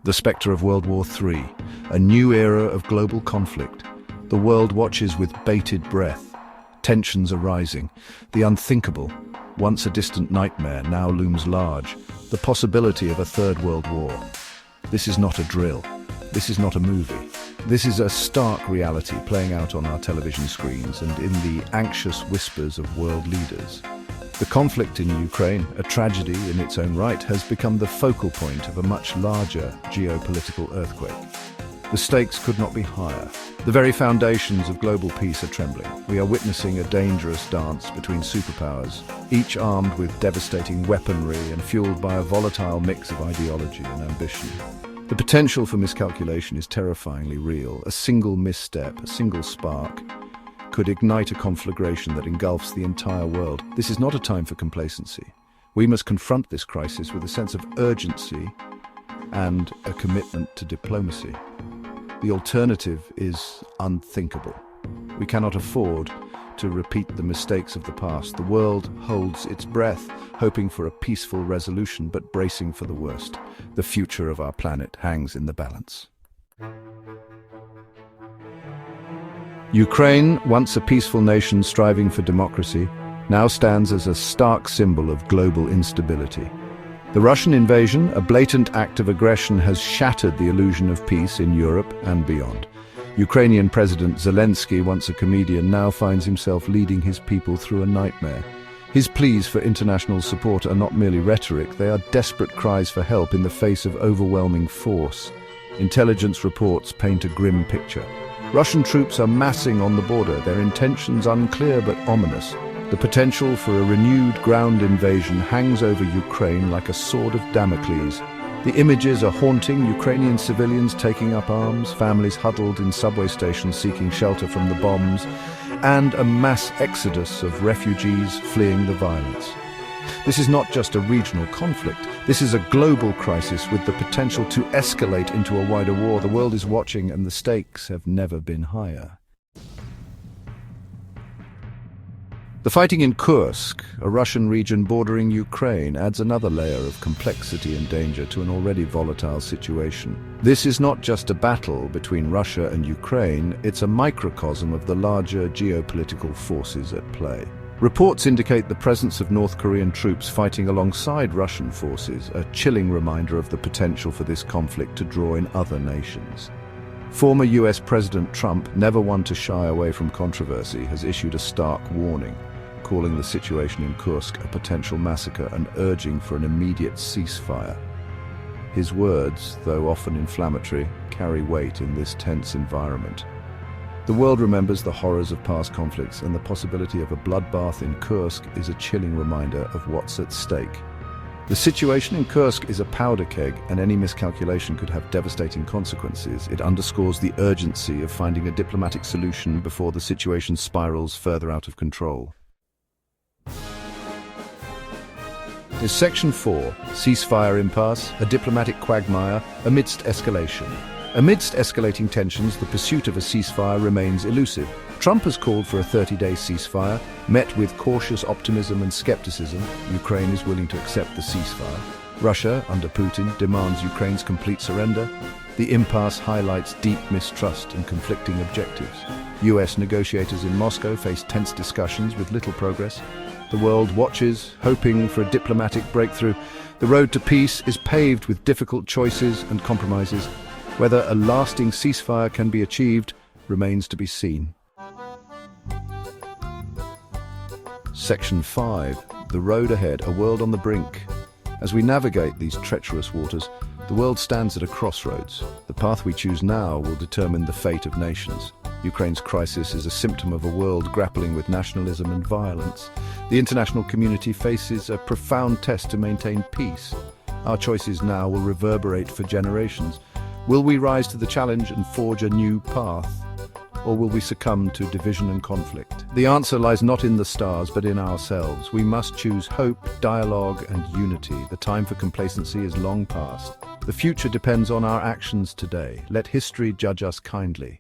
The spectre of World War III, a new era of global conflict. The world watches with bated breath. Tensions are rising. The unthinkable, once a distant nightmare, now looms large. The possibility of a third world war. This is not a drill. This is not a movie. This is a stark reality playing out on our television screens and in the anxious whispers of world leaders. The conflict in Ukraine, a tragedy in its own right, has become the focal point of a much larger geopolitical earthquake. The stakes could not be higher. The very foundations of global peace are trembling. We are witnessing a dangerous dance between superpowers, each armed with devastating weaponry and fueled by a volatile mix of ideology and ambition. The potential for miscalculation is terrifyingly real. A single misstep, a single spark, could ignite a conflagration that engulfs the entire world. This is not a time for complacency. We must confront this crisis with a sense of urgency and a commitment to diplomacy. The alternative is unthinkable. We cannot afford to repeat the mistakes of the past. The world holds its breath, hoping for a peaceful resolution, but bracing for the worst. The future of our planet hangs in the balance. Ukraine, once a peaceful nation striving for democracy, now stands as a stark symbol of global instability. The Russian invasion, a blatant act of aggression, has shattered the illusion of peace in Europe and beyond. Ukrainian President Zelensky, once a comedian, now finds himself leading his people through a nightmare. His pleas for international support are not merely rhetoric, they are desperate cries for help in the face of overwhelming force. Intelligence reports paint a grim picture. Russian troops are massing on the border, their intentions unclear but ominous. The potential for a renewed ground invasion hangs over Ukraine like a sword of Damocles. The images are haunting: Ukrainian civilians taking up arms, families huddled in subway stations seeking shelter from the bombs, and a mass exodus of refugees fleeing the violence. This is not just a regional conflict. This is a global crisis with the potential to escalate into a wider war. The world is watching, and the stakes have never been higher. The fighting in Kursk, a Russian region bordering Ukraine, adds another layer of complexity and danger to an already volatile situation. This is not just a battle between Russia and Ukraine, it's a microcosm of the larger geopolitical forces at play. Reports indicate the presence of North Korean troops fighting alongside Russian forces, a chilling reminder of the potential for this conflict to draw in other nations. Former US President Trump, never one to shy away from controversy, has issued a stark warning, calling the situation in Kursk a potential massacre and urging for an immediate ceasefire. His words, though often inflammatory, carry weight in this tense environment. The world remembers the horrors of past conflicts, and the possibility of a bloodbath in Kursk is a chilling reminder of what's at stake. The situation in Kursk is a powder keg, and any miscalculation could have devastating consequences. It underscores the urgency of finding a diplomatic solution before the situation spirals further out of control. Is Section 4, ceasefire impasse, a diplomatic quagmire amidst escalation. Amidst escalating tensions, the pursuit of a ceasefire remains elusive. Trump has called for a 30-day ceasefire. Met with cautious optimism and skepticism, Ukraine is willing to accept the ceasefire. Russia, under Putin, demands Ukraine's complete surrender. The impasse highlights deep mistrust and conflicting objectives. US negotiators in Moscow face tense discussions with little progress. The world watches, hoping for a diplomatic breakthrough. The road to peace is paved with difficult choices and compromises. Whether a lasting ceasefire can be achieved remains to be seen. Section 5. The road ahead, a world on the brink. As we navigate these treacherous waters, the world stands at a crossroads. The path we choose now will determine the fate of nations. Ukraine's crisis is a symptom of a world grappling with nationalism and violence. The international community faces a profound test to maintain peace. Our choices now will reverberate for generations. Will we rise to the challenge and forge a new path? Or will we succumb to division and conflict? The answer lies not in the stars, but in ourselves. We must choose hope, dialogue, and unity. The time for complacency is long past. The future depends on our actions today. Let history judge us kindly.